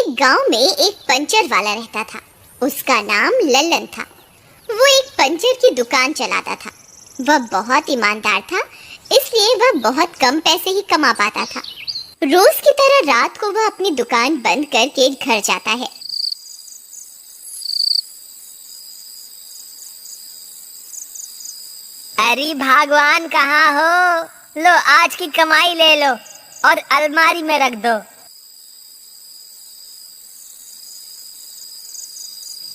एक गांव में एक पंचर वाला रहता था। उसका नाम लल्लन था। वो एक पंचर की दुकान चलाता था। वह बहुत ईमानदार था, इसलिए वह बहुत कम पैसे ही कमा पाता था। रोज की तरह रात को वह अपनी दुकान बंद करके घर जाता है। अरे भगवान, कहाँ हो? लो, आज की कमाई ले लो और अलमारी में रख दो।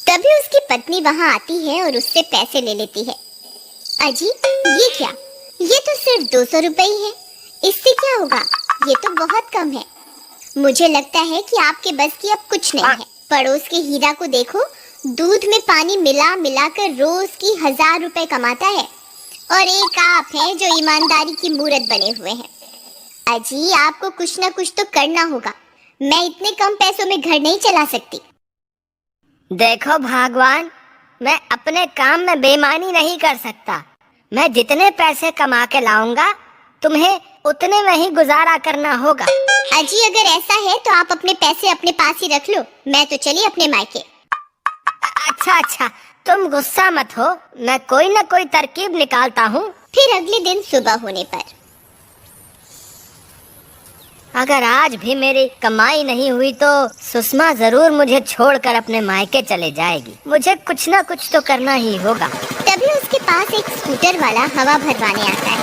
तभी उसकी पत्नी वहां आती है और उससे पैसे ले लेती है। अजी, ये क्या? ये तो सिर्फ 200 रुपए ही है। इससे क्या होगा? ये तो बहुत कम है। मुझे लगता है कि आपके बस की अब कुछ नहीं है। पड़ोस के हीरा को देखो, दूध में पानी मिला मिला कर रोज की 1000 रुपए कमाता है, और एक आप हैं जो ईमानदारी की मूरत बने हुए हैं। अजी, आपको कुछ ना कुछ तो करना होगा। मैं इतने कम पैसों में घर नहीं चला सकती। देखो भगवान, मैं अपने काम में बेईमानी नहीं कर सकता। मैं जितने पैसे कमा के लाऊंगा, तुम्हें उतने में ही गुजारा करना होगा। अजी, अगर ऐसा है तो आप अपने पैसे अपने पास ही रख लो। मैं तो चली अपने मायके। अच्छा, तुम गुस्सा मत हो, मैं कोई ना कोई तरकीब निकालता हूँ। फिर अगले दिन सुबह होने पर अगर आज भी मेरी कमाई नहीं हुई तो सुषमा जरूर मुझे छोड़कर अपने मायके चले जाएगी। मुझे कुछ ना कुछ तो करना ही होगा। तभी उसके पास एक स्कूटर वाला हवा भरवाने आता है।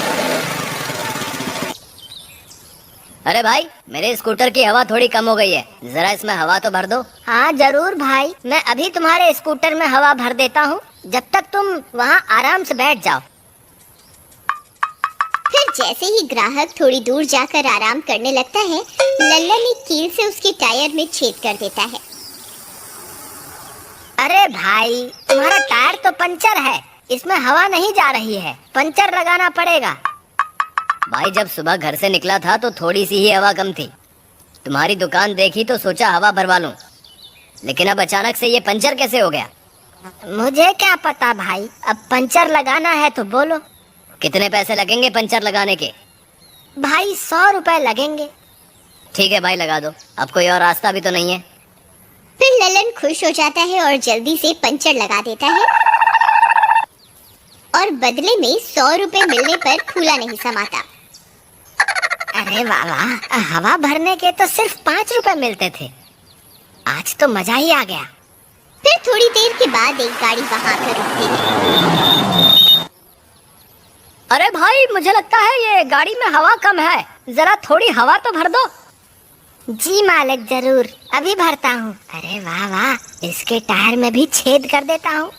अरे भाई, मेरे स्कूटर की हवा थोड़ी कम हो गई है, जरा इसमें हवा तो भर दो। हाँ जरूर भाई, मैं अभी तुम्हारे स्कूटर में हवा भर देता हूँ, जब तक तुम वहाँ आराम से बैठ जाओ। फिर जैसे ही ग्राहक थोड़ी दूर जाकर आराम करने लगता है, लल्लन एक कील से उसके टायर में छेद कर देता है। अरे भाई, तुम्हारा टायर तो पंचर है, इसमें हवा नहीं जा रही है, पंचर लगाना पड़ेगा। भाई, जब सुबह घर से निकला था तो थोड़ी सी ही हवा कम थी। तुम्हारी दुकान देखी तो सोचा हवा भरवा लूं, लेकिन अब अचानक से ये पंचर कैसे हो गया? मुझे क्या पता भाई, अब पंचर लगाना है तो बोलो। कितने पैसे लगेंगे पंचर लगाने के? भाई 100 रुपए लगेंगे। ठीक है भाई, लगा दो, अब कोई और रास्ता भी तो नहीं है। फिर लल्लन खुश हो जाता है और जल्दी से पंचर लगा देता है, और बदले में 100 रुपए मिलने पर फूला नहीं समाता। अरे वाह, हवा भरने के तो सिर्फ 5 रुपए मिलते थे, आज तो मजा ही आ गया। फिर थोड़ी देर के बाद एक गाड़ी वहां पर रुकती है। अरे भाई, मुझे लगता है ये गाड़ी में हवा कम है, जरा थोड़ी हवा तो भर दो। जी मालिक, जरूर, अभी भरता हूँ। अरे वाह वाह, इसके टायर में भी छेद कर देता हूँ,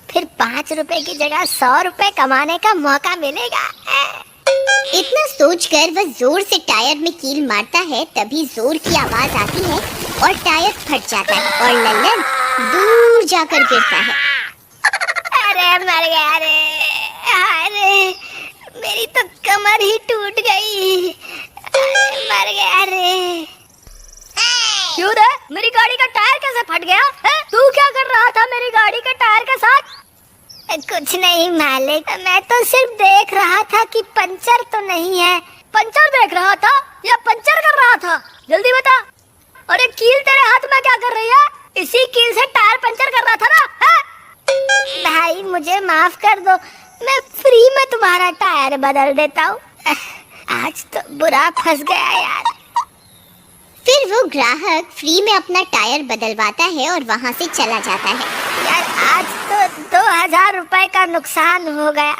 फिर 5 रुपए की जगह 100 रुपए कमाने का मौका मिलेगा। इतना सोचकर वह जोर से टायर में कील मारता है। तभी जोर की आवाज आती है और टायर फट जाता है और लल्लन दूर जाकर गिरता है। अरे मर गया रे, अरे मेरी तो कमर ही टूट गई। अरे मर गया रे। क्यों रे, मेरी गाड़ी का टायर कैसे फट गया है? तू क्या कर रहा था मेरी गाड़ी के टायर के साथ? कुछ नहीं मालिक, मैं तो सिर्फ देख रहा था कि पंचर तो नहीं है। पंचर देख रहा था या पंचर कर रहा था? जल्दी बता। अरे कील तेरे हाथ में क्या कर रही है? इसी कील से टायर पंचर कर रहा था ना? है? भाई मुझे माफ कर दो, मैं फ्री में तुम्हारा टायर बदल देता हूँ। आज तो बुरा फंस गया यार। फिर वो ग्राहक फ्री में अपना टायर बदलवाता है और वहाँ से चला जाता है। यार, आज तो 2000 रुपए का नुकसान हो गया।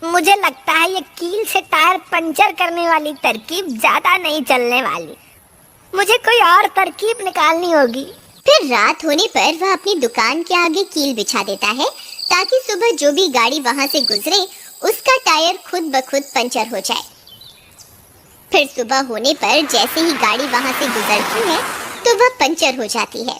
मुझे लगता है ये कील से टायर पंचर करने वाली तरकीब ज्यादा नहीं चलने वाली, मुझे कोई और तरकीब निकालनी होगी। फिर रात होने पर वह अपनी दुकान के आगे कील बिछा देता है, ताकि सुबह जो भी गाड़ी वहाँ से गुजरे उसका टायर खुद ब खुद पंचर हो जाए। फिर सुबह होने पर जैसे ही गाड़ी वहाँ से गुजरती है तो वह पंचर हो जाती है।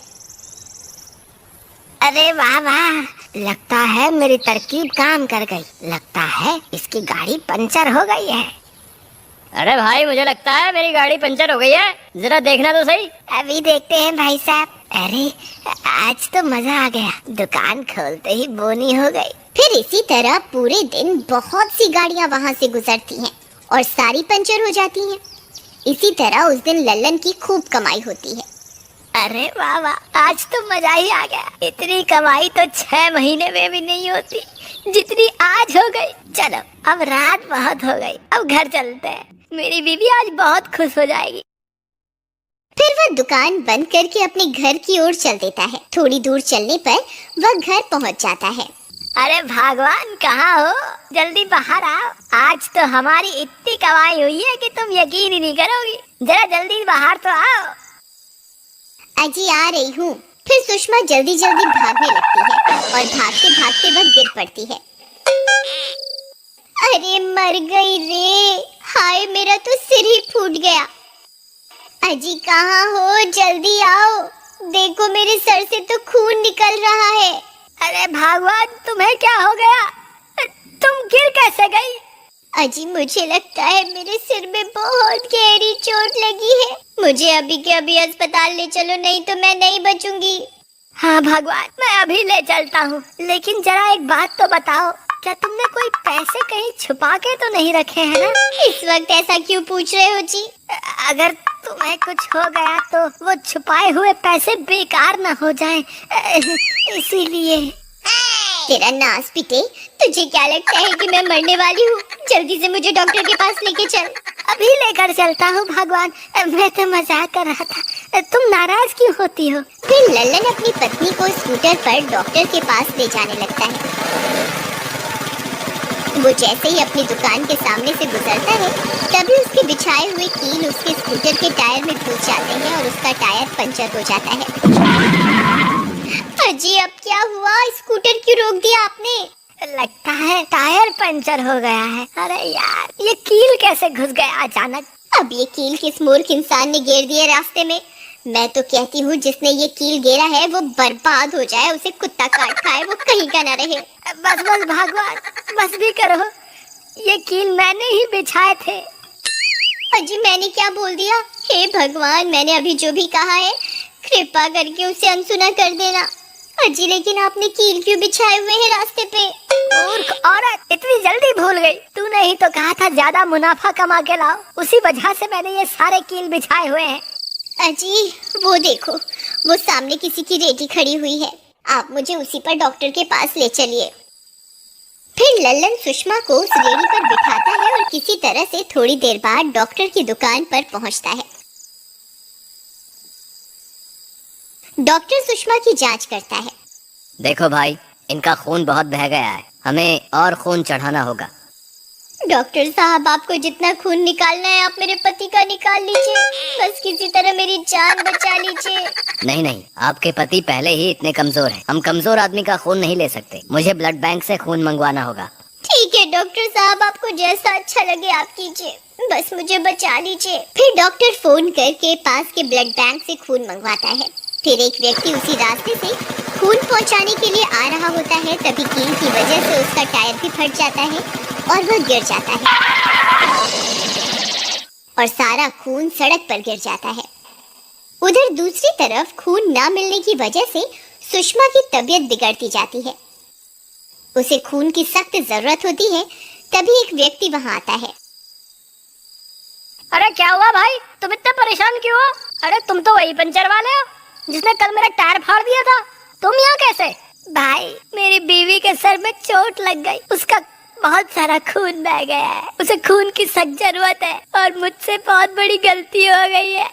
अरे वाह वाह, लगता है मेरी तरकीब काम कर गई। लगता है इसकी गाड़ी पंचर हो गई है। अरे भाई, मुझे लगता है मेरी गाड़ी पंचर हो गई है, जरा देखना तो सही। अभी देखते हैं भाई साहब। अरे आज तो मजा आ गया, दुकान खोलते ही बोनी हो गई। फिर इसी तरह पूरे दिन बहुत सी गाड़ियाँ वहाँ से गुजरती हैं और सारी पंचर हो जाती हैं। इसी तरह उस दिन लल्लन की खूब कमाई होती है। अरे वाह वाह, आज तो मजा ही आ गया। इतनी कमाई तो 6 महीने में भी नहीं होती जितनी आज हो गई। चलो अब रात बहुत हो गई, अब घर चलते हैं। मेरी बीवी आज बहुत खुश हो जाएगी। फिर वह दुकान बंद करके अपने घर की ओर चल देता है। थोड़ी दूर चलने पर वह घर पहुंच जाता है। अरे भगवान, कहाँ हो? जल्दी बाहर आओ। आज तो हमारी इतनी कमाई हुई है कि तुम यकीन ही नहीं करोगी। जरा जल्दी बाहर तो आओ। अजी आ रही हूँ। फिर सुषमा जल्दी जल्दी भागने लगती है और भागते भागते वह गिर पड़ती है। अरे मर गई रे, हाय मेरा तो सिर ही फूट गया। अजी कहाँ हो? जल्दी आओ, देखो मेरे सर से तो खून निकल रहा है। अरे भगवान, तुम्हें क्या हो गया? तुम गिर कैसे गई? अजी मुझे लगता है मेरे सिर में बहुत गहरी चोट लगी है। मुझे अभी के अभी अस्पताल ले चलो, नहीं तो मैं नहीं बचूंगी। हाँ भगवान, मैं अभी ले चलता हूँ। लेकिन जरा एक बात तो बताओ, क्या तुमने कोई पैसे कहीं छुपा के तो नहीं रखे हैं ना? इस वक्त ऐसा क्यों पूछ रहे हो जी? अगर तुम्हें कुछ हो गया तो वो छुपाए हुए पैसे बेकार ना हो जाएं, इसीलिए। तेरा नास पिटे, तुझे क्या लगता है कि मैं मरने वाली हूँ? जल्दी से मुझे डॉक्टर के पास लेके चल। अभी लेकर चलता हूँ भगवान, मैं तो मजाक कर रहा था। तुम नाराज क्यों होती हो? फिर लल्लन अपनी पत्नी को स्कूटर पर डॉक्टर के पास ले जाने लगता है। वो जैसे ही अपनी दुकान के सामने से गुजरता है, तभी उसके बिछाए हुए कील उसके स्कूटर के टायर में घुस जाते हैं और उसका टायर पंचर हो जाता है। अजी अब क्या हुआ? स्कूटर क्यों रोक दिया आपने? लगता है टायर पंचर हो गया है। अरे यार, ये कील कैसे घुस गया अचानक? अब ये कील किस मूर्ख इंसान ने गिर दिया रास्ते में? मैं तो कहती हूँ जिसने ये कील गिरा है वो बर्बाद हो जाए, उसे कुत्ता काट खाए, वो कहीं का ना रहे। बस बस भगवान, बस भी करो। ये कील मैंने ही बिछाए थे। अजी मैंने क्या बोल दिया? हे भगवान, मैंने अभी जो भी कहा है कृपा करके उसे अनसुना कर देना। अजी लेकिन आपने कील क्यों बिछाए हुए हैं रास्ते पे? मूर्ख औरत, इतनी जल्दी भूल गई। तूने ही तो कहा था ज्यादा मुनाफा कमा के लाओ, उसी वजह से मैंने ये सारे कील बिछाए हुए हैं। अजी वो देखो, वो सामने किसी की रेडी खड़ी हुई है। आप मुझे उसी पर डॉक्टर के पास ले चलिए। फिर लल्लन सुषमा को उस रेडी पर बिठाता है और किसी तरह से थोड़ी देर बाद डॉक्टर की दुकान पर पहुंचता है। डॉक्टर सुषमा की जांच करता है। देखो भाई, इनका खून बहुत बह गया है, हमें और खून चढ़ाना होगा। डॉक्टर साहब, आपको जितना खून निकालना है आप मेरे पति का निकाल लीजिए, बस किसी तरह मेरी जान बचा लीजिए। नहीं नहीं, आपके पति पहले ही इतने कमजोर हैं, हम कमजोर आदमी का खून नहीं ले सकते। मुझे ब्लड बैंक से खून मंगवाना होगा। ठीक है डॉक्टर साहब, आपको जैसा अच्छा लगे आप कीजिए, बस मुझे बचा लीजिए। फिर डॉक्टर फोन करके पास के ब्लड बैंक से खून मंगवाता है। फिर एक व्यक्ति उसी रास्ते से खून पहुंचाने के लिए आ रहा होता है। तभी कील की वजह से उसका टायर भी फट जाता है और वह गिर जाता है और सारा खून सड़क पर गिर जाता है। उधर दूसरी तरफ खून ना मिलने की वजह से सुषमा की तबीयत बिगड़ती जाती है। उसे खून की सख्त जरूरत होती है। तभी एक व्यक्ति वहां आता है। अरे क्या हुआ भाई, तुम इतने परेशान क्यों हो? अरे तुम तो वही पंचर वाले हो जिसने कल मेरा टायर फाड़ दिया था। तुम यहाँ कैसे? भाई, मेरी बीवी के सर में चोट लग गई, उसका बहुत सारा खून बह गया है, उसे खून की सख्त जरूरत है और मुझसे बहुत बड़ी गलती हो गई है।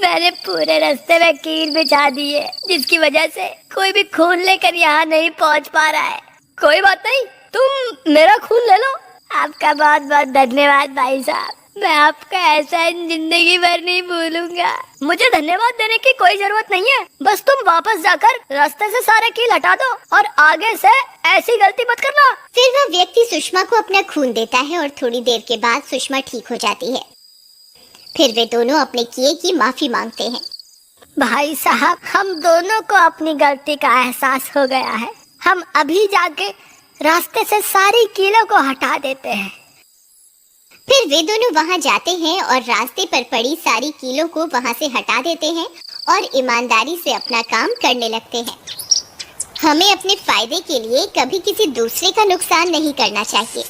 मैंने पूरे रास्ते में कील बिछा दी है, जिसकी वजह से कोई भी खून लेकर यहाँ नहीं पहुँच पा रहा है। कोई बात नहीं, तुम मेरा खून ले लो। आपका बहुत बहुत धन्यवाद भाई साहब, मैं आपका एहसान जिंदगी भर नहीं भूलूंगा। मुझे धन्यवाद देने की कोई जरूरत नहीं है, बस तुम वापस जाकर रास्ते से सारे कील हटा दो और आगे से ऐसी गलती मत करना। फिर वह व्यक्ति सुषमा को अपना खून देता है और थोड़ी देर के बाद सुषमा ठीक हो जाती है। फिर वे दोनों अपने किए की माफी मांगते हैं। भाई साहब, हम दोनों को अपनी गलती का एहसास हो गया है। हम अभी जाके रास्ते से सारी कीलों को हटा देते हैं। फिर वे दोनों वहां जाते हैं और रास्ते पर पड़ी सारी कीलों को वहां से हटा देते हैं और ईमानदारी से अपना काम करने लगते हैं। हमें अपने फायदे के लिए कभी किसी दूसरे का नुकसान नहीं करना चाहिए।